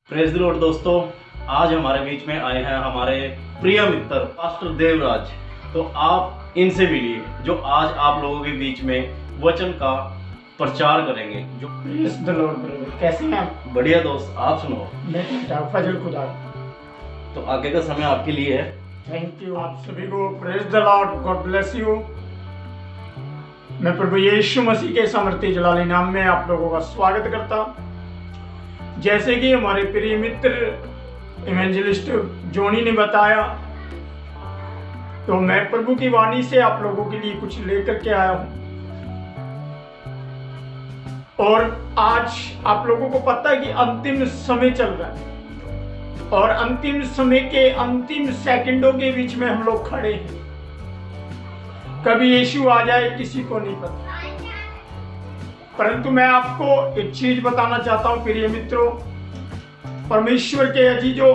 Praise the Lord दोस्तों, आज हमारे बीच में आए हैं हमारे प्रिय मित्र पास्टर देवराज। तो आप इनसे मिलिए जो आज आप लोगों के बीच में वचन का प्रचार करेंगे। जो प्रेज द लॉर्ड ब्रदर, कैसे हैं आप? बढ़िया दोस्त, आप सुनो। मैं फजल खुदा। तो आगे का समय आपके लिए है। थैंक यू आप सभी को। Praise the Lord, God bless you. मैं प्रभु यीशु मसीह के सामर्थ्य जलाली नाम में आप लोगों का स्वागत करता। जैसे कि हमारे प्रिय मित्र इवेंजलिस्ट जोनी ने बताया, तो मैं प्रभु की वाणी से आप लोगों के लिए कुछ लेकर के आया हूं। और आज आप लोगों को पता है कि अंतिम समय चल रहा है और अंतिम समय के अंतिम सेकंडों के बीच में हम लोग खड़े हैं। कभी यीशु आ जाए किसी को नहीं पता, परंतु मैं आपको एक चीज बताना चाहता हूं प्रिय मित्रों, परमेश्वर के अजीजों,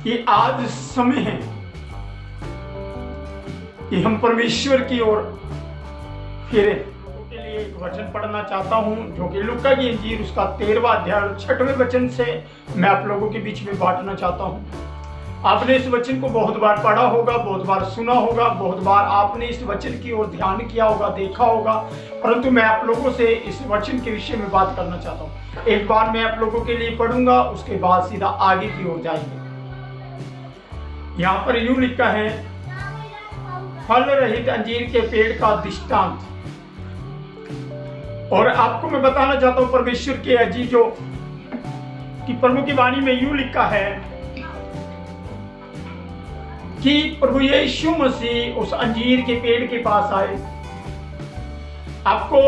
कि आज समय है कि हम परमेश्वर की ओर फिरे। के लिए एक वचन पढ़ना चाहता हूं जो कि लूका की इंजील उसका 13वां अध्याय 6वें वचन से मैं आप लोगों के बीच में बांटना चाहता हूं। आपने इस वचन को बहुत बार पढ़ा होगा, बहुत बार सुना होगा, बहुत बार आपने इस वचन की ओर ध्यान किया होगा, देखा होगा, परंतु मैं आप लोगों से इस वचन के विषय में बात करना चाहता हूँ। एक बार मैं आप लोगों के लिए पढ़ूंगा, उसके बाद सीधा आगे की ओर जाएंगे। यहाँ पर यूं लिखा है, फल रहित अंजीर के पेड़ का दृष्टांत। और आपको मैं बताना चाहता हूँ परमेश्वर के अजीजों कि प्रभु की वाणी में यूं लिखा है कि प्रभु यीशु मसीह उस अंजीर के पेड़ के पास आए। आपको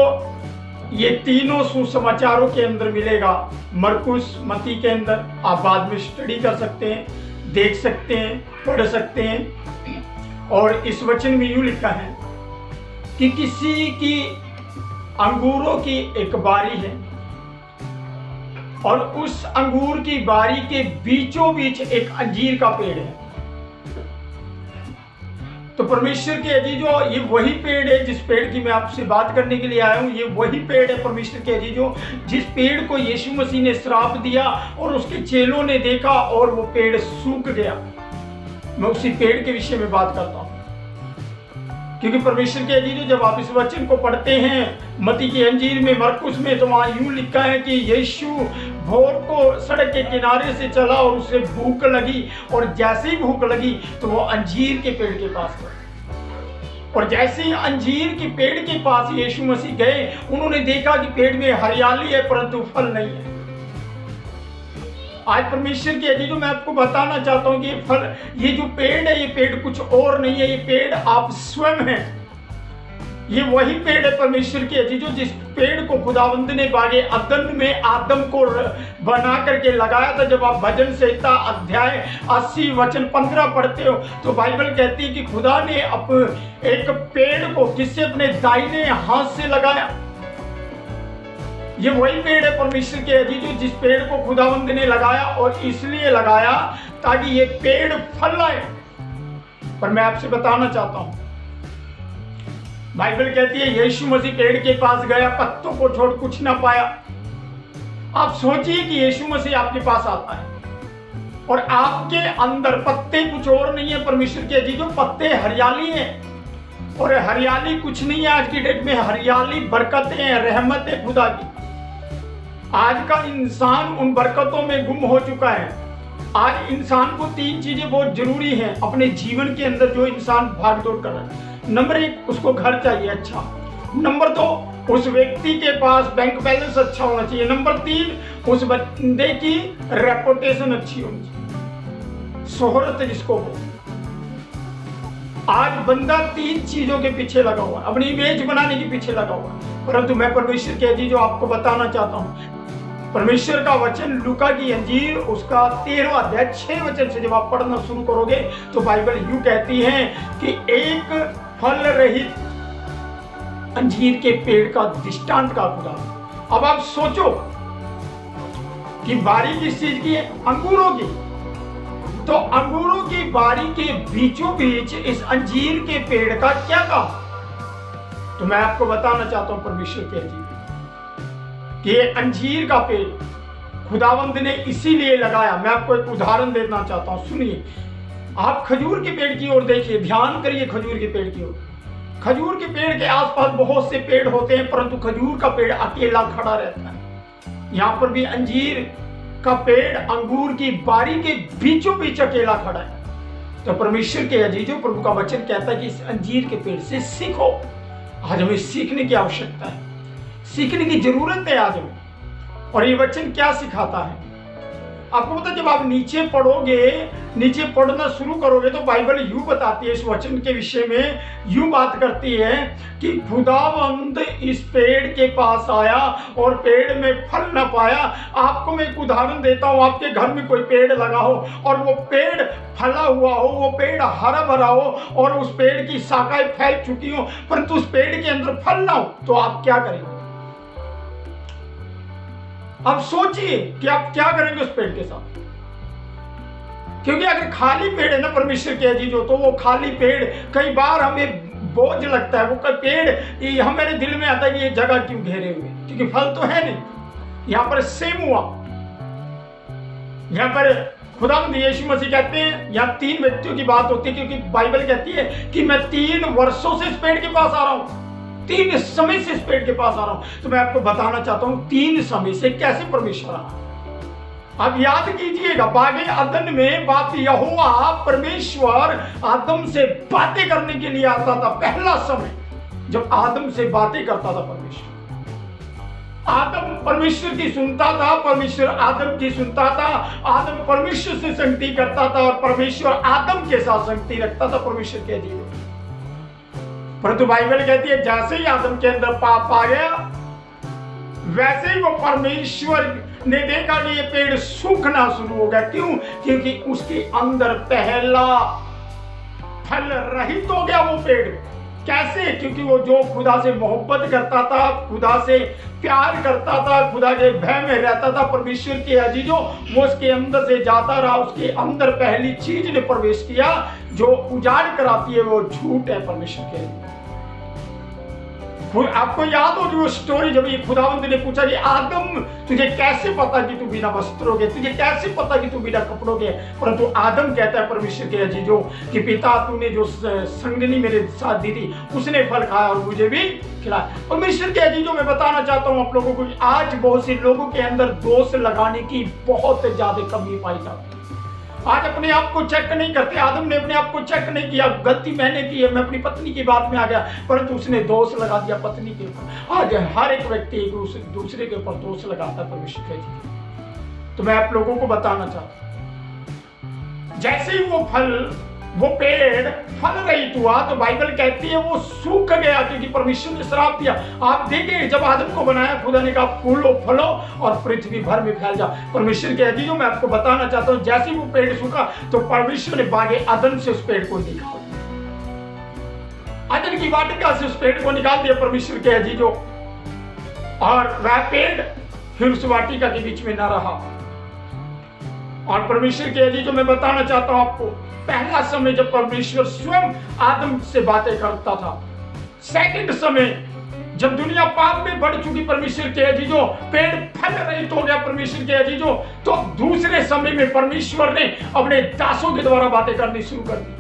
ये तीनों सुसमाचारों के अंदर मिलेगा, मरकुस, मत्ती के अंदर। आप बाद में स्टडी कर सकते हैं, देख सकते हैं, पढ़ सकते हैं। और इस वचन में यूं लिखा है कि किसी की अंगूरों की एक बारी है और उस अंगूर की बारी के बीचों बीच एक अंजीर का पेड़ है। तो परमेश्वर के अजीजों, ये वही पेड़ है जिस पेड़ की मैं आपसे बात करने के लिए आया हूं। ये वही पेड़ है परमेश्वर के अजीजों, जिस पेड़ को यीशु मसीह ने श्राप दिया और उसके चेलों ने देखा और वो पेड़ सूख गया। मैं उसी पेड़ के विषय में बात करता हूं, क्योंकि परमेश्वर के अजीजों, जब आप इस वचन को पढ़ते हैं मत्ती की अंजीर में, मरकुस में, तो वहां यूं लिखा है कि यीशु भोर को सड़क के किनारे से चला और उसे भूख लगी, और जैसे ही भूख लगी तो वो अंजीर के पेड़ के पास गया। और जैसे ही अंजीर के पेड़ के पास यीशु मसीह गए, उन्होंने देखा कि पेड़ में हरियाली है परंतु फल नहीं है। आज परमेश्वर के अजीजों, मैं आपको बताना चाहता हूं कि ये जो पेड़ है, ये पेड़ कुछ और नहीं है, ये पेड़ आप स्वयं हैं। ये वही पेड़ है परमेश्वर के अजीजों, जिस पेड़ को खुदावंद ने बागे अदन में आदम को बना करके लगाया था। जब आप भजन संहिता अध्याय 80 वचन 15 पढ़ते हो तो बाइबल कहती है कि खुदा ने एक पेड़ को किससे अपने दाहिने हाथ से लगाया। ये वही पेड़ है परमेश्वर के अजीजों, जिस पेड़ को खुदावंद ने लगाया, और इसलिए लगाया ताकि ये पेड़ फल लाए। पर मैं आपसे बताना चाहता हूं, बाइबल कहती है यीशु मसीह पेड़ के पास गया, पत्तों को छोड़ कुछ ना पाया। आप सोचिए कि यीशु मसीह आपके पास आता है और आपके अंदर पत्ते कुछ और नहीं है परमेश्वर के अजीजों, पत्ते हरियाली है। और हरियाली कुछ नहीं है आज की डेट में, हरियाली बरकतें हैं, रहमत है खुदा की। आज का इंसान उन बरकतों में गुम हो चुका है। आज इंसान को 3 चीजें बहुत जरूरी हैं अपने जीवन के अंदर, जो इंसान भागदौड़ कर रहा है। नंबर 1, उसको घर चाहिए अच्छा। नंबर 2, उस व्यक्ति के पास बैंक बैलेंस अच्छा होना चाहिए। नंबर 3, उस बंदे की रेपुटेशन अच्छी होनी चाहिए, शोहरत जिसको हो। आज बंदा 3 चीजों के पीछे लगा हुआ है, अपनी इमेज बनाने के पीछे लगा हुआ है। परंतु मैं परमेश्वर के अजीजों आपको बताना चाहता हूं, परमेश्वर का वचन लूका की अंजीर उसका 13वां अध्याय 6 वचन से जब आप पढ़ना शुरू करोगे तो बाइबल यूं कहती है कि एक फल रहित अंजीर के पेड़ का दृष्टांत का खुदा। अब आप सोचो कि बारी किस चीज की है? अंगूरों की। तो अंगूरों की बारी के बीचों बीच इस अंजीर के पेड़ का क्या काम? तो मैं आपको बताना चाहता हूं परमेश्वर के अजीब कि ये अंजीर का पेड़ खुदावंद ने इसीलिए लगाया। मैं आपको एक उदाहरण देना चाहता हूं, सुनिए। आप खजूर के पेड़ की ओर देखिए, ध्यान करिए खजूर के पेड़ की ओर। खजूर के पेड़ के आसपास बहुत से पेड़ होते हैं, परंतु खजूर का पेड़ अकेला खड़ा रहता है। यहां पर भी अंजीर का पेड़ अंगूर की बारी के बीचों बीच अकेला खड़ा है। तो परमेश्वर के अजीजों, प्रभु का वचन कहता है कि इस अंजीर के पेड़ से सीखो। आज हमें सीखने की आवश्यकता है, सीखने की जरूरत है आज हमें। और ये वचन क्या सिखाता है आपको पता है? जब आप नीचे पढ़ोगे, नीचे पढ़ना शुरू करोगे तो बाइबल यूं बताती है, इस वचन के विषय में यूं बात करती है कि खुदावंद इस पेड़ के पास आया और पेड़ में फल न पाया। आपको मैं एक उदाहरण देता हूं, आपके घर में कोई पेड़ लगा हो और वो पेड़ फला हुआ हो, वो पेड़ हरा भरा हो और उस पेड़ की शाखाएं फैल चुकी हो, परंतु उस पेड़ के अंदर फल ना हो, तो आप क्या करेंगे? अब सोचिए कि आप क्या करेंगे उस पेड़ के साथ। क्योंकि अगर खाली पेड़ है ना परमेश्वर के अजीजों, तो वो खाली पेड़ कई बार हमें बोझ लगता है। वो पेड़ हमारे दिल में आता है कि ये जगह क्यों घेरे हुए, क्योंकि फल तो है नहीं। यहां पर सेम हुआ। यहां पर खुदावंद यीशु मसीह कहते हैं, यहाँ 3 व्यक्तियों की बात होती है, क्योंकि बाइबल कहती है कि मैं 3 वर्षों से इस पेड़ के पास आ रहा हूं, 3 समय से इस पेड़ के पास आ रहा हूं। तो मैं आपको बताना चाहता हूं 3 समय से कैसे परमेश्वर आ। अब याद कीजिएगा, बागे अदन में बाप यहोवा परमेश्वर आदम से बातें करने के लिए आता था। पहला समय जब आदम से बातें करता था परमेश्वर, आदम परमेश्वर की सुनता था, परमेश्वर आदम की सुनता था। आदम परमेश्वर से संगति करता था और परमेश्वर आदम के साथ संगति रखता था परमेश्वर के अधीन। परंतु बाइबल कहती है जैसे ही आदम के अंदर पाप आ गया, वैसे ही वो परमेश्वर ने देखा कि ये पेड़ सूखना शुरू हो गया। क्यों? क्योंकि उसके अंदर पहला फल रहित हो गया वो पेड़। कैसे? क्योंकि वो जो खुदा से मोहब्बत करता था, खुदा से प्यार करता था, खुदा के भय में रहता था, परमेश्वर के अजीजों, वो उसके अंदर से जाता रहा। उसके अंदर पहली चीज ने प्रवेश किया जो उजाड़ कराती है, वो झूठ है परमेश्वर के अजीजों। आपको याद होगी वो स्टोरी, जब ये खुदावंद ने पूछा कि आदम तुझे कैसे पता कि तू बिना वस्त्रों के, तुझे कैसे पता कि तू बिना कपड़ों के? परंतु आदम कहता है परमेश्वर के अजीजों कि पिता तूने जो संगनी मेरे साथ दी थी उसने फल खाया और मुझे भी खिलाया। परमेश्वर के अजीजों मैं बताना चाहता हूं आप लोगों को, आज बहुत से लोगों के अंदर दोष लगाने की बहुत ज्यादा कमी पाई जाती है। आज अपने आप को चेक नहीं करते। आदम ने अपने आप को चेक नहीं किया, गलती मैंने की है, मैं अपनी पत्नी की बात में आ गया, परंतु उसने दोष लगा दिया पत्नी के ऊपर। आज हर एक व्यक्ति दूसरे के ऊपर दोष लगाता है परमेश्वर के अधीन। तो मैं आप लोगों को बताना चाहता हूं, जैसे ही वो पेड़ फल रहित हुआ, तो बाइबल कहती है वो सूख गया, क्योंकि परमेश्वर ने श्राप दिया। आप देखिए, जब आदम को बनाया खुदा ने कहा फूलो फलो और पृथ्वी भर में फैल जाओ। परमेश्वर के अजीजों मैं आपको बताना चाहता हूं, जैसे ही वो पेड़ सूखा तो परमेश्वर ने बागे अदन से उस पेड़ को निकाल दिया, अदन की वाटिका से उस पेड़ को निकाल दिया परमेश्वर के अजीजों। और वह पेड़ फिर उस वाटिका के बीच में न रहा। और परमेश्वर के अजीजों मैं बताना चाहता हूं आपको, पहला समय जब परमेश्वर स्वयं आदम से बातें करता था, सेकंड समय जब दुनिया पाप में बढ़ चुकी परमेश्वर के अजीजों, पेड़ फल रहित हो गया परमेश्वर के अजीजों, तो दूसरे समय में परमेश्वर ने अपने दासों के द्वारा बातें करनी शुरू कर दी।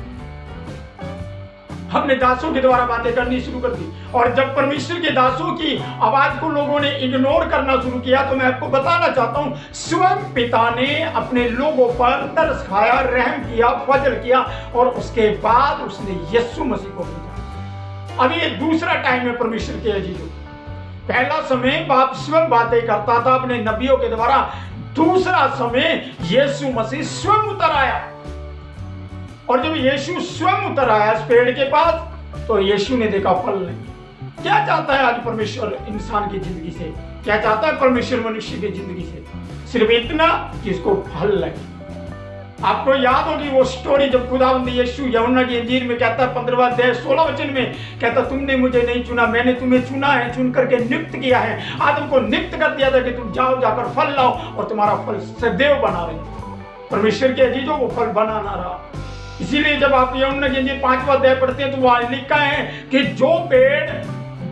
हमने दासों के द्वारा बातें करनी शुरू कर दी। और जब परमेश्वर के दासों की आवाज को लोगों ने इग्नोर करना शुरू किया, तो मैं आपको बताना चाहता हूं स्वयं पिता ने अपने लोगों पर तरस खाया, रहम किया, फजल किया और उसके बाद उसने यीशु मसीह को भेजा। अब ये दूसरा टाइम है परमेश्वर के अजीजों। पहला समय बाप स्वयं बातें करता था अपने नबियों के द्वारा, दूसरा समय यीशु मसीह स्वयं उतर आया। और जब यीशु स्वयं उतर आया इस पेड़ के पास, तो यीशु ने देखा फल नहीं। क्या चाहता है आज परमेश्वर इंसान की जिंदगी से? क्या चाहता है परमेश्वर मनुष्य की जिंदगी से? सिर्फ इतना कि इसको फल लगे। आपको याद होगी वो स्टोरी जब खुदावंद यीशु यूहन्ना की इंजील में कहता है 15वां अध्याय 16 वचन में कहता, तुमने मुझे नहीं चुना, मैंने तुम्हें चुना है, चुन करके नियुक्त किया है। आदम को नियुक्त कर दिया था कि तुम जाओ, जाकर फल लाओ और तुम्हारा फल सदैव बना रहे। परमेश्वर के अजीजों वो फल बना ना रहा। इसीलिए जब आप यूहन्ना की इंजील 5वां अध्याय पढ़ते हैं तो वहां लिखा है कि जो पेड़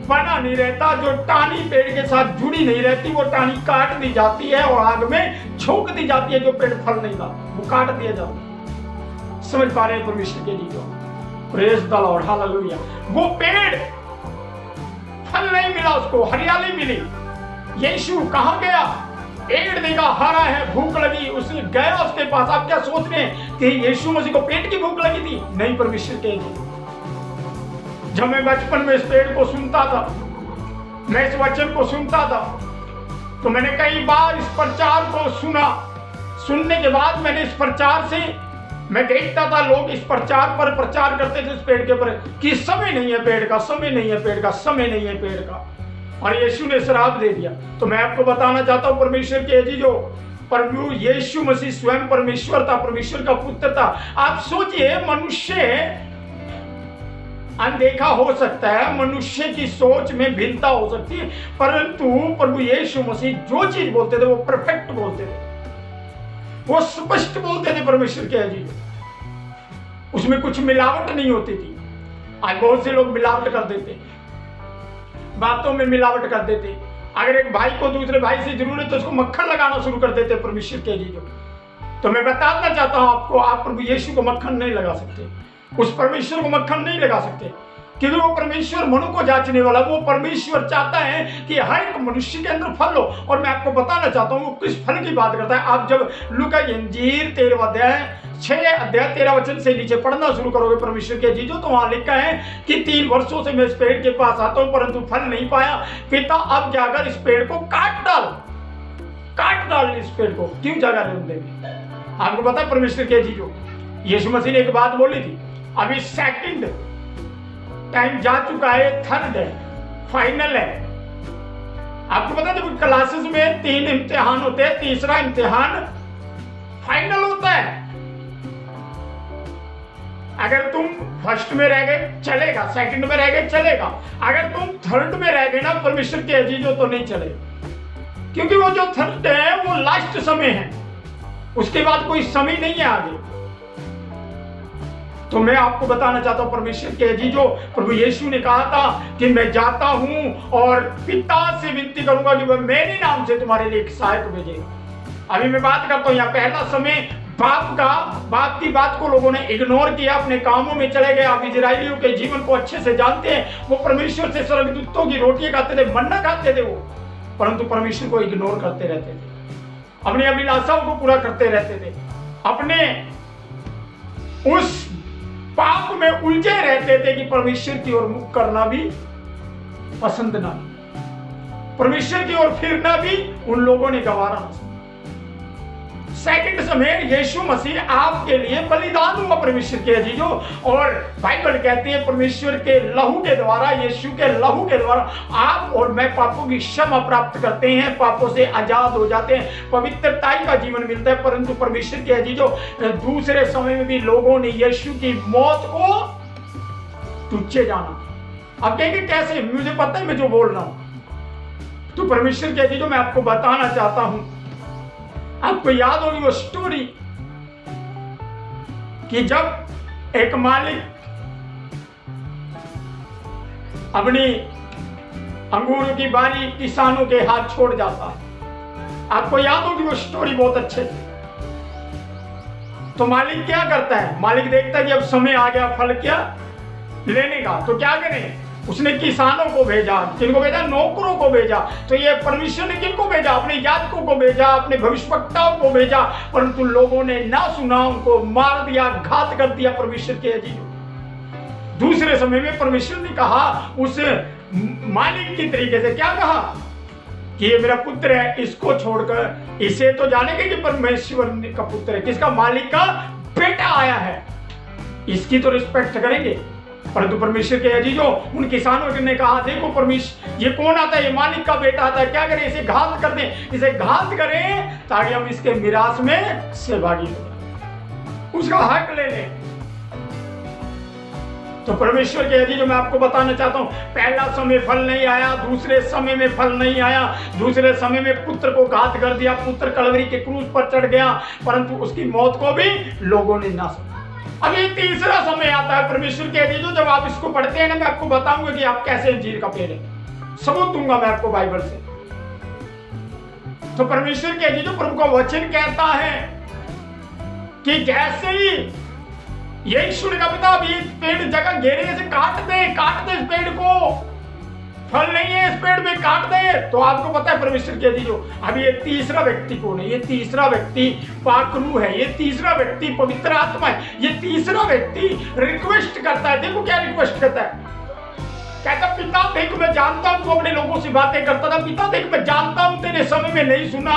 बना नहीं रहता, जो टानी पेड़ के साथ जुड़ी नहीं रहती वो टानी काट दी जाती है और आग में झोंक दी जाती है। जो पेड़ फल नहीं था वो काट दिया जाता है। समझ पा रहे हैं परमेश्वर के लिए? Praise the Lord, hallelujah. वो पेड़ फल नहीं मिला, उसको हरियाली मिली। यीशु कहां गया? पेड़ देखा हरा है, भूख लगी, उसने गया उसके पास। आप क्या सोच रहे हैं कि यीशु मसीह को पेट की भूख लगी थी? नहीं, परमेश्वर के लिए। जब मैं बचपन में इस पेड़ को सुनता था, मैं इस वचन को सुनता था, तो मैंने कई बार इस प्रचार को सुना। सुनने के बाद मैंने इस प्रचार से मैं देखता था लोग इस प्रचार पर प्रचार करते थे इस पेड़ के ऊपर कि समय नहीं है पेड़ का, समय नहीं है पेड़ का, समय नहीं है पेड़ का, और यीशु ने श्राप दे दिया। तो मैं आपको बताना चाहता हूं परमेश्वर के जी, जो प्रभु यीशु मसीह स्वयं परमेश्वर था, परमेश्वर का पुत्र था। आप सोचिए, मनुष्य अनदेखा हो सकता है, मनुष्य की सोच में भिन्नता हो सकती है, परंतु प्रभु यीशु मसीह जो चीज बोलते थे वो परफेक्ट बोलते थे, वो स्पष्ट बोलते थे परमेश्वर के जी। उसमें कुछ मिलावट नहीं होती थी। आज बहुत से लोग मिलावट कर देते, बातों में मिलावट कर देते। अगर एक भाई को दूसरे भाई से जरूरत है तो उसको मक्खन लगाना शुरू कर देते परमेश्वर के जी। तो मैं बताना चाहता हूं आपको, आप प्रभु यीशु को मक्खन नहीं लगा सकते, उस परमेश्वर को मक्खन नहीं लगा सकते, क्योंकि वो परमेश्वर मनु को जांचने वाला। वो परमेश्वर चाहता है कि हर एक मनुष्य के अंदर फल हो। और मैं आपको बताना चाहता हूँ वो किस फल की बात करता है। आप जब लूका इंजील 13 अध्याय 13 वचन से नीचे पढ़ना शुरू करोगे परमेश्वर के जीजो, तो वहां लिखा है कि 3 वर्षों से मैं इस पेड़ के पास आता हूं परंतु फल नहीं पाया। पिता अब जाकर इस पेड़ को काट डाल इस पेड़ को। क्यों जाकर देंगे? आपको पता है परमेश्वर के जीजो, यीशु मसीह ने एक बात बोली थी, अभी सेकंड टाइम जा चुका है, थर्ड है, फाइनल है। आपको पता है जब क्लासेस में 3 इम्तिहान होते हैं, तीसरा इम्तिहान फाइनल होता है। अगर तुम फर्स्ट में रह गए चलेगा, सेकंड में रह गए चलेगा, अगर तुम थर्ड में रह गए ना परमेश्वर के अजीजों तो नहीं चलेगा, क्योंकि वो जो थर्ड है वो लास्ट समय है, उसके बाद कोई समय नहीं है आगे। तो मैं आपको बताना चाहता हूं परमेश्वर के अजीजों, प्रभु यीशु ने कहा था कि मैं जाता हूं और पिता से विनती करूंगा कि वह मेरे नाम से तुम्हारे लिए एक सहायक भेजेगा। अभी मैं बात करता हूं यहाँ पहला समय बाप की बात को लोगों ने इग्नोर किया, अपने कामों में चले गए। आप इजरायलियों के जीवन को अच्छे से जानते हैं, वो परमेश्वर से स्वर्गदूतों की रोटियां खाते थे, मन्ना खाते थे वो, परंतु परमेश्वर को इग्नोर करते रहते थे, अपनी अभिलाषाओं को पूरा करते रहते थे, अपने उस पाप में उलझे रहते थे कि परमेश्वर की ओर मुख करना भी पसंद ना, परमेश्वर की ओर फिरना भी उन लोगों ने गवारा ना। सेकंड समय यीशु मसीह आपके लिए बलिदान हुआ परमेश्वर के अजीजों, और बाइबल कहती है परमेश्वर के लहू के द्वारा, यीशु के लहू के द्वारा आप और मैं पापों की क्षमा प्राप्त करते हैं, पापों से आजाद हो जाते हैं, पवित्रताई का जीवन मिलता है। परंतु परमेश्वर के अजीजों दूसरे समय में भी लोगों ने यीशु की मौत को तुच्छ जाना। अब कहेंगे कैसे? मुझे पता है मैं जो बोल रहा हूं। तो परमेश्वर के अजीजों मैं आपको बताना चाहता हूं, आपको याद होगी वो स्टोरी कि जब एक मालिक अपनी अंगूरों की बारी किसानों के हाथ छोड़ जाता है। आपको याद होगी वो स्टोरी बहुत अच्छे से। तो मालिक क्या करता है? मालिक देखता है कि अब समय आ गया फल क्या लेने का, तो क्या करें? उसने किसानों को भेजा। किनको भेजा? नौकरों को भेजा। तो ये परमेश्वर ने किनको भेजा? अपने याजकों को भेजा, अपने भविष्यवक्ताओं को भेजा, परंतु लोगों ने ना सुना, उनको मार दिया, घात कर दिया परमेश्वर के अजीजों। दूसरे समय में परमेश्वर ने कहा उस मालिक की तरीके से, क्या कहा कि ये मेरा पुत्र है, इसको छोड़कर, इसे तो जानेंगे कि परमेश्वर का पुत्र है, किसका? मालिक का बेटा आया है, इसकी तो रिस्पेक्ट करेंगे। परंतु परमेश्वर के अजीजों उन किसानों ने कहा देखो परमेश्वर ये कौन आता है? ये मालिक का बेटा आता है, क्या करें? इसे घात कर दें, इसे घात करें ताकि हम इसके मिरास में सहभागी हो जाए, उसका हक ले लें। तो परमेश्वर के अजीजों मैं आपको बताना चाहता हूं, पहला समय फल नहीं आया, दूसरे समय में फल नहीं आया, दूसरे समय में पुत्र को घात कर दिया, पुत्र कलवरी के क्रूस पर चढ़ गया, परंतु उसकी मौत को भी लोगों ने ना सुना। अभी तीसरा समय आता है परमेश्वर के अजीजों, जब आप इसको पढ़ते हैं ना, मैं आपको बताऊंगा कि आप कैसे अंजीर का पेड़ है। सबूत दूंगा मैं आपको बाइबल से। तो परमेश्वर के जी जो प्रभु का वचन कहता है कि जैसे ही यही सुन का पिता अभी पेड़ जगह घेरे से काट दे इस पेड़ को, फल नहीं है इस पेड़ में, काट दे। तो आपको पता है परमेश्वर के जी जो अभी ये तीसरा व्यक्ति कौन है? ये तीसरा व्यक्ति पाकरू है, ये तीसरा व्यक्ति पवित्र आत्मा है। ये तीसरा व्यक्ति रिक्वेस्ट करता है। देखो क्या रिक्वेस्ट करता है, कहता पिता देख मैं जानता हूं, वो अपने लोगों से बातें करता था, पिता देख मैं जानता हूं तेरे समय में नहीं सुना,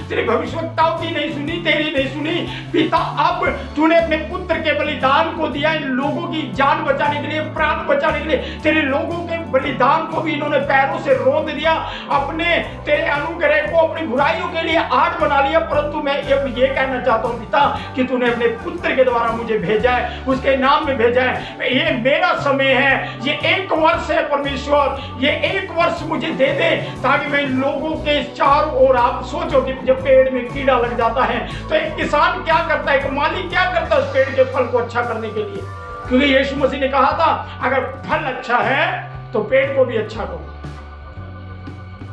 तेरे भविष्यवक्ताओं की नहीं सुनी, तेरी नहीं सुनी पिता, अब तूने अपने पुत्र के बलिदान को दिया इन लोगों की जान बचाने के लिए, प्राण बचाने के लिए। तेरे लोगों के बलिदान को भी इन्होंने पैरों से रोंद दिया, अपने तेरे अनुग्रह को अपनी बुराइयों के लिए आड़ बना लिया। परंतु मैं अब ये कहना चाहता हूं पिता कि तूने अपने पुत्र के द्वारा मुझे भेजा है, उसके नाम में भेजा है। ये मेरा समय है, ये 1 वर्ष परमेश्वर, ये 1 वर्ष मुझे दे दे ताकि मैं लोगों के चारों ओर, आप सोचो कि जब पेड़ में कीड़ा लग जाता है तो एक किसान क्या करता है, एक माली क्या करता है उस पेड़ के फल को अच्छा करने के लिए, क्योंकि यीशु मसीह ने कहा था अगर फल अच्छा है तो पेड़ को भी अच्छा करो।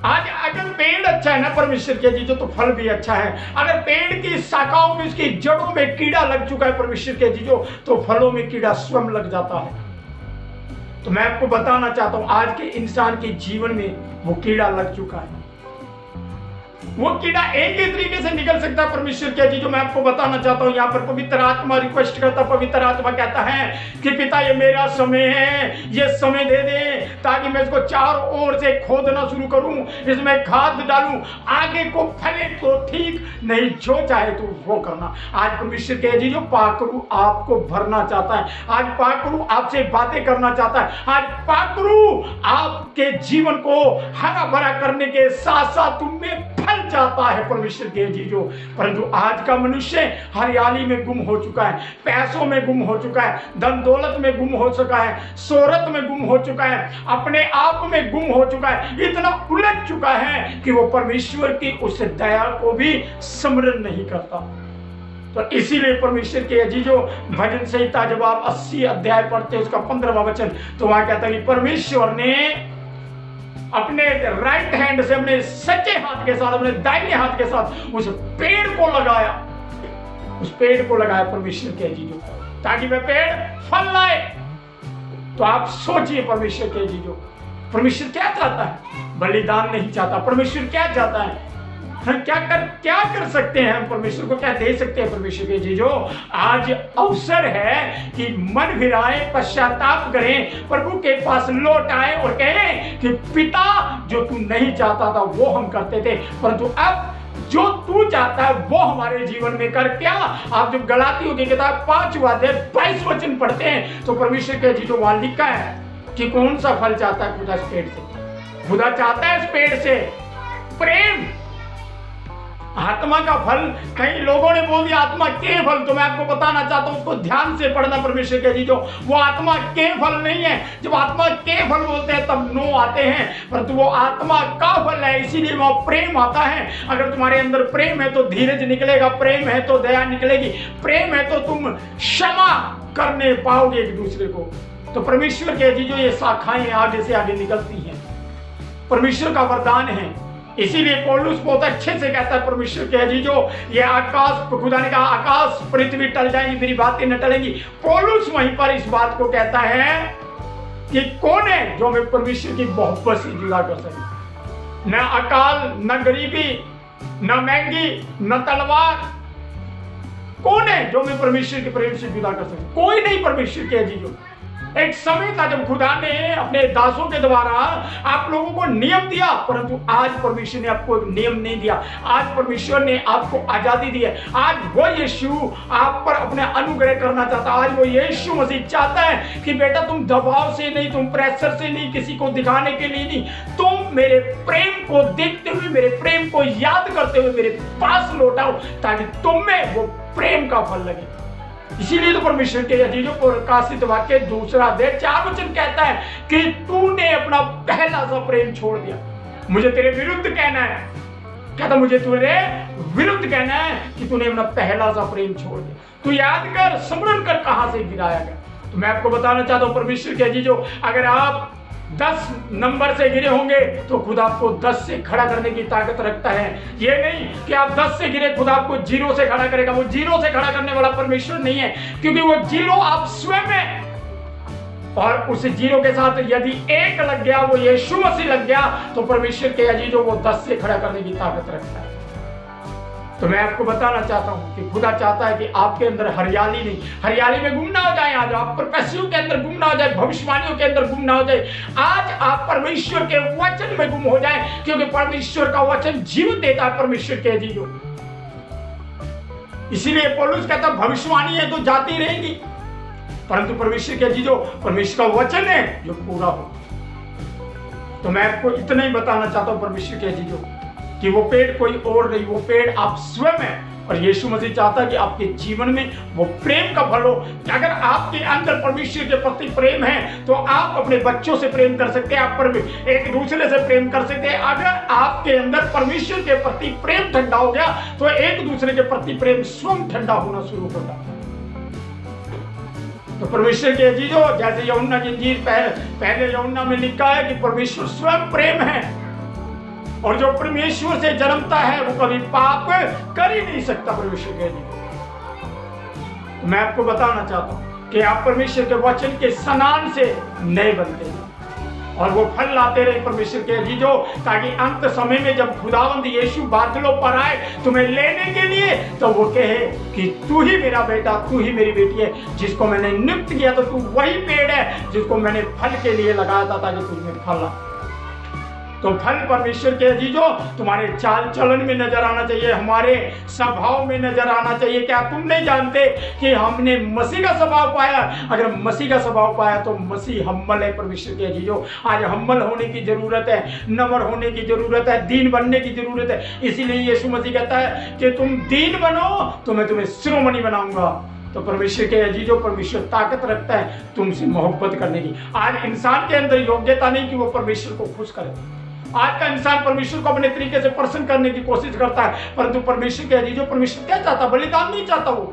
आज अगर पेड़ अच्छा है ना परमेश्वर के जीजो तो फल भी अच्छा है। अगर पेड़ की शाखाओं में, उसकी जड़ों में कीड़ा लग चुका है परमेश्वर के जीजो तो फलों में कीड़ा स्वयं लग जाता है। तो मैं आपको बताना चाहता हूं आज के इंसान के जीवन में वो कीड़ा लग चुका है। वो कीड़ा एक ही तरीके से निकल सकता है परमेश्वर के जी जो मैं आपको बताना चाहता हूं। यहाँ पर पवित्र आत्मा रिक्वेस्ट करता, पवित्र आत्मा कहता है कि पिता ये मेरा समय है, ये समय दे दे ताकि मैं इसको चारों ओर से खोदना शुरू करूं, इसमें खाद डालूं, आगे को फले तो ठीक, नहीं जो चाहे तो वो करना। आज परमेश्वर के जी जो पाकरू आपको भरना चाहता है, आज पाकरू आपसे बातें करना चाहता है, आज पाकरू आपके जीवन को हरा भरा करने के साथ साथ तुम्हें फल चाहता है परमेश्वर के जीजो। परंतु आज का मनुष्य हरियाली में गुम हो चुका है, पैसों में गुम हो चुका है, धन दौलत में गुम हो चुका है, शोहरत में गुम हो चुका है, अपने आप में गुम हो चुका है, इतना उलझ चुका है कि वो परमेश्वर की उस दया को भी स्मरण नहीं करता। तो इसीलिए परमेश्वर के जीजो भजन संहिता जब आप 80 अध्याय पढ़ते हैं उसका 15वां वचन, तो वहां कहता है कि परमेश्वर ने अपने राइट हैंड से, अपने सच्चे हाथ के साथ, अपने दाहिने हाथ के साथ उस पेड़ को लगाया, उस पेड़ को लगाया परमेश्वर के जीजो, ताकि वह पेड़ फल लाए। तो आप सोचिए परमेश्वर के जीजो, परमेश्वर क्या चाहता है? बलिदान नहीं चाहता। परमेश्वर क्या चाहता है? हम क्या कर सकते हैं? हम परमेश्वर को क्या दे सकते हैं? परमेश्वर के जीजो आज अवसर है कि मन फिराए, पश्चाताप करें, प्रभु के पास लौट आए और कहें कि पिता जो तू नहीं चाहता था वो हम करते थे, परंतु अब जो तू चाहता है वो हमारे जीवन में कर। क्या आप जब गलातियों की किताब 5वां अध्याय 22 वचन पढ़ते हैं तो परमेश्वर के जीजो वहां लिखा है कि कौन सा फल चाहता है खुदा इस पेड़ से? खुदा चाहता है इस पेड़ से प्रेम, आत्मा का फल। कई लोगों ने बोल दिया आत्मा के फल, तो मैं आपको बताना चाहता हूं उसको ध्यान से पढ़ना परमेश्वर के जीजो, वो आत्मा के फल नहीं है। जब आत्मा के फल बोलते हैं तब 9 आते हैं, परंतु वो आत्मा का फल है, इसीलिए वहां प्रेम आता है। अगर तुम्हारे अंदर प्रेम है तो धीरज निकलेगा, प्रेम है तो दया निकलेगी, प्रेम है तो तुम क्षमा करने पाओगे एक दूसरे को। तो परमेश्वर के जीजो ये शाखाएं आगे से आगे निकलती हैं, परमेश्वर का वरदान है। इसीलिए पौलुस बहुत अच्छे से कहता है परमेश्वर के जीजो, ये आकाश, खुदा ने कहा आकाश पृथ्वी टल जाएंगी मेरी बातें न टलेंगी। पौलुस वहीं पर इस बात को कहता है कि कौन है जो हमें परमेश्वर की मोहब्बत से जुदा कर सके? न अकाल, न गरीबी, न महंगी, न तलवार, कौन है जो हमें परमेश्वर के प्रेम से जुदा कर सके? कोई नहीं परमेश्वर के जीजो। एक समय था जब खुदा ने अपने दासों के द्वारा आप लोगों को नियम दिया, परंतु आज परमेश्वर ने आपको एक नियम नहीं दिया। आज परमेश्वर ने आपको आजादी दी है। आज वो यीशु आप पर अपने अनुग्रह करना चाहता है। आज वो यीशु मसीह चाहता है कि बेटा तुम दबाव से नहीं, तुम प्रेशर से नहीं, किसी को दिखाने के लिए नहीं, तुम मेरे प्रेम को देखते हुए, मेरे प्रेम को याद करते हुए मेरे पास लौटाओ ताकि तुम में वो प्रेम का फल लगे। इसीलिए तो परमेश्वर के जीजो प्रकाशित वाक्य 2 अध्याय 4 वचन कहता है कि तूने अपना पहला सा प्रेम छोड़ दिया। मुझे तेरे विरुद्ध कहना है, कहता मुझे तेरे विरुद्ध कहना है कि तूने अपना पहला सा प्रेम छोड़ दिया। तू याद कर, स्मरण कर कहां से गिराया गया। तो मैं आपको बताना चाहता हूं परमेश्वर के जीजो, अगर आप 10 नंबर से गिरे होंगे तो खुद आपको 10 से खड़ा करने की ताकत रखता है। ये नहीं कि आप 10 से गिरे खुद आपको 0 से खड़ा करेगा। वो 0 से खड़ा करने वाला परमेश्वर नहीं है, क्योंकि वो 0 आप स्वयं है। और उस 0 के साथ यदि 1 लग गया, वो यीशु मसीह लग गया, तो परमेश्वर के अजीजों वो 10 से खड़ा करने की ताकत रखता है। तो मैं आपको बताना चाहता हूं कि खुदा चाहता है कि आपके अंदर हरियाली नहीं, हरियाली में गुम ना हो जाए। आज आप प्रोफेसियों के अंदर गुम ना हो जाए, भविष्यवाणियों के अंदर गुम ना हो जाए। आज आप परमेश्वर के वचन में गुम हो जाए, क्योंकि परमेश्वर का वचन जीवन देता है परमेश्वर के अजीजों। इसीलिए पौलुस कहता है भविष्यवाणी है तो जाती रहेगी, परंतु परमेश्वर के अजीजों परमेश्वर का वचन है जो पूरा हो। तो मैं आपको इतना ही बताना चाहता हूं परमेश्वर के अजीजों कि वो पेड़ कोई और नहीं, वो पेड़ आप स्वयं हैं। और यीशु मसीह चाहता है कि आपके जीवन में वो प्रेम का फल हो। अगर आपके अंदर परमेश्वर के प्रति प्रेम है तो आप अपने बच्चों से प्रेम कर सकते हैं, आप एक दूसरे से प्रेम कर सकते हैं। अगर आपके अंदर परमेश्वर के प्रति प्रेम ठंडा हो गया तो एक दूसरे के प्रति प्रेम स्वयं ठंडा होना शुरू होगा। तो परमेश्वर के अजीजों, जैसे यूहन्ना की इंजील पहले यूहन्ना में लिखा है कि परमेश्वर स्वयं प्रेम है, और जो परमेश्वर से जन्मता है वो कभी पाप कर ही नहीं सकता परमेश्वर के लिए। तो मैं आपको बताना चाहता हूं कि आप परमेश्वर के वचन के स्नान से नए बनते हैं और वो फल लाते रहे परमेश्वर के अजीजों, ताकि अंत समय में जब खुदावंद यीशु बादलों पर आए तुम्हें लेने के लिए, तो वो कहे कि तू ही मेरा बेटा, तू ही मेरी बेटी है, जिसको मैंने नियुक्त किया, तो तू वही पेड़ है जिसको मैंने फल के लिए लगाया था ताकि तुझमें फल आए। तो फल परमेश्वर के अजीजों तुम्हारे चाल चलन में नजर आना चाहिए, हमारे स्वभाव में नजर आना चाहिए। क्या तुम नहीं जानते कि हमने मसीह का स्वभाव पाया? अगर मसीह का स्वभाव पाया तो मसीह हम्बल है परमेश्वर के अजीजों। आज हम्बल होने की जरूरत है, नम्र होने की जरूरत है, दीन बनने की जरूरत है। इसीलिए यीशु मसीह कहता है कि तुम दीन बनो तो मैं तुम्हें शिरोमणि बनाऊंगा। तो परमेश्वर के अजीजों, परमेश्वर ताकत रखता है तुमसे मोहब्बत करने की। आज इंसान के अंदर योग्यता नहीं कि वो परमेश्वर को खुश करे। आज का इंसान परमेश्वर को अपने तरीके से प्रसन्न करने की कोशिश करता है, परंतु परमेश्वर के अजीजों परमेश्वर क्या चाहता? बलिदान नहीं चाहता, वो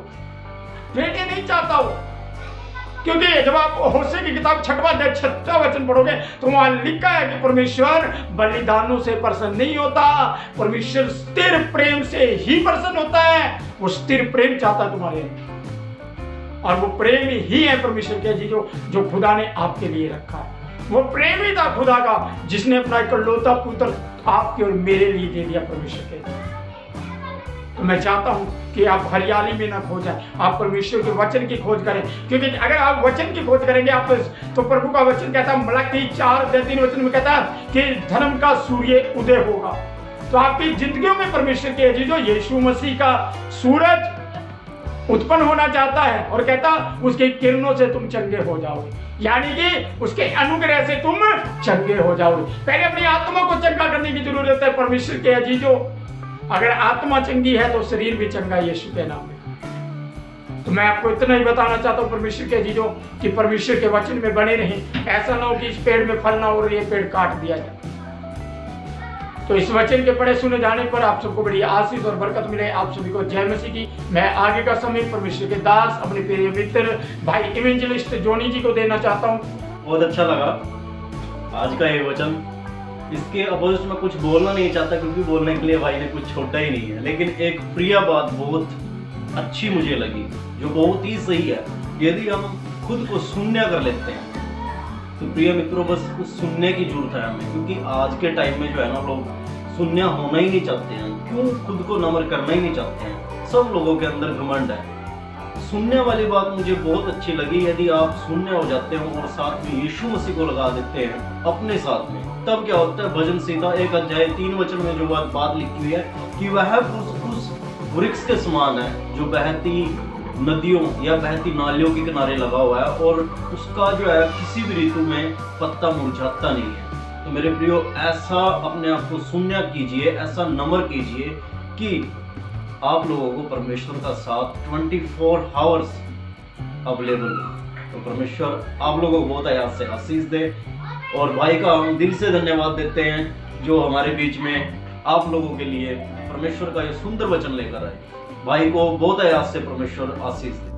बेटे नहीं चाहता वो। क्योंकि जब आप होशे की किताब 6वां वचन पढ़ोगे तो वहां लिखा है कि परमेश्वर बलिदानों से प्रसन्न नहीं होता, परमेश्वर स्थिर प्रेम से ही प्रसन्न होता है। वो स्थिर प्रेम चाहता है तुम्हारे, और वो प्रेम ही है परमेश्वर के अजीजों जो खुदा ने आपके लिए रखा है। वो प्रेम ही था खुदा का जिसने अपना इकलौता पुत्र आपके और मेरे लिए दे दिया परमेश्वर के। तो मैं चाहता हूं कि आप हरियाली में ना खो जाए, आप परमेश्वर के वचन की खोज करें, क्योंकि अगर आप वचन की खोज करेंगे आप तो प्रभु का वचन कहता है मलाकी 4:3 वचन में कहता है कि धर्म का सूर्य उदय होगा। तो आपकी जिंदगियों में परमेश्वर के अजीजों यीशु मसीह का सूरज उत्पन्न होना चाहता है और कहता उसके किरणों से तुम चंगे हो जाओगे, यानी कि उसके अनुग्रह से तुम चंगे हो जाओगे। पहले अपनी आत्मा को चंगा करने की जरूरत है परमेश्वर के अजीजों। अगर आत्मा चंगी है तो शरीर भी चंगा यीशु के नाम में। तो मैं आपको इतना ही बताना चाहता हूँ परमेश्वर के अजीजों कि परमेश्वर के वचन में बने रहें। ऐसा ना हो कि इस पेड़ में फल ना हो और ये पेड़ काट दिया जाए। तो इस वचन के पढ़े सुने जाने पर आप सबको बड़ी आशीष और बरकत मिले। आप सभी को जय मसीह की। मैं आगे का समय परमेश्वर के दास अपने प्रिय मित्र भाई इवेंजलिस्ट जोनी जी को देना चाहता हूँ। बहुत अच्छा लगा आज का ये वचन। इसके अपोजिट में कुछ बोलना नहीं चाहता क्योंकि बोलने के लिए भाई ने कुछ छोटा ही नहीं है, लेकिन एक प्रिय बात बहुत अच्छी मुझे लगी जो बहुत ही सही है। यदि हम खुद को शून्य कर लेते हैं तो प्रिय मित्रों बस कुछ सुनने की जरूरत है हमें, क्योंकि आज के टाइम में जो है ना लोग शून्य होना ही नहीं चाहते हैं। क्यों? खुद को नम्र करना ही नहीं चाहते हैं। सब लोगों के अंदर घमंड है। सुनने वाली बात मुझे बहुत अच्छी लगी। यदि आप शून्य हो जाते हो और साथ में यीशु मसीह को लगा देते हैं अपने साथ में, तब क्या होता है? भजन संहिता 1:3 वचन में जो बात लिखी हुई है कि वह उस वृक्ष के समान है जो बहती नदियों या बहती नालियों के किनारे लगा हुआ है और उसका जो है किसी भी ऋतु में पत्ता मुरझाता नहीं है। तो मेरे प्रियो, ऐसा अपने आप को शून्य कीजिए, ऐसा नम्र कीजिए कि आप लोगों को परमेश्वर का साथ 24 आवर्स अवेलेबल हो। तो परमेश्वर आप लोगों को बहुत आयात से आशीष दे। और भाई का हम दिल से धन्यवाद देते हैं जो हमारे बीच में आप लोगों के लिए परमेश्वर का ये सुंदर वचन लेकर आए। भाई को बहुत आयात से परमेश्वर आशीष दे।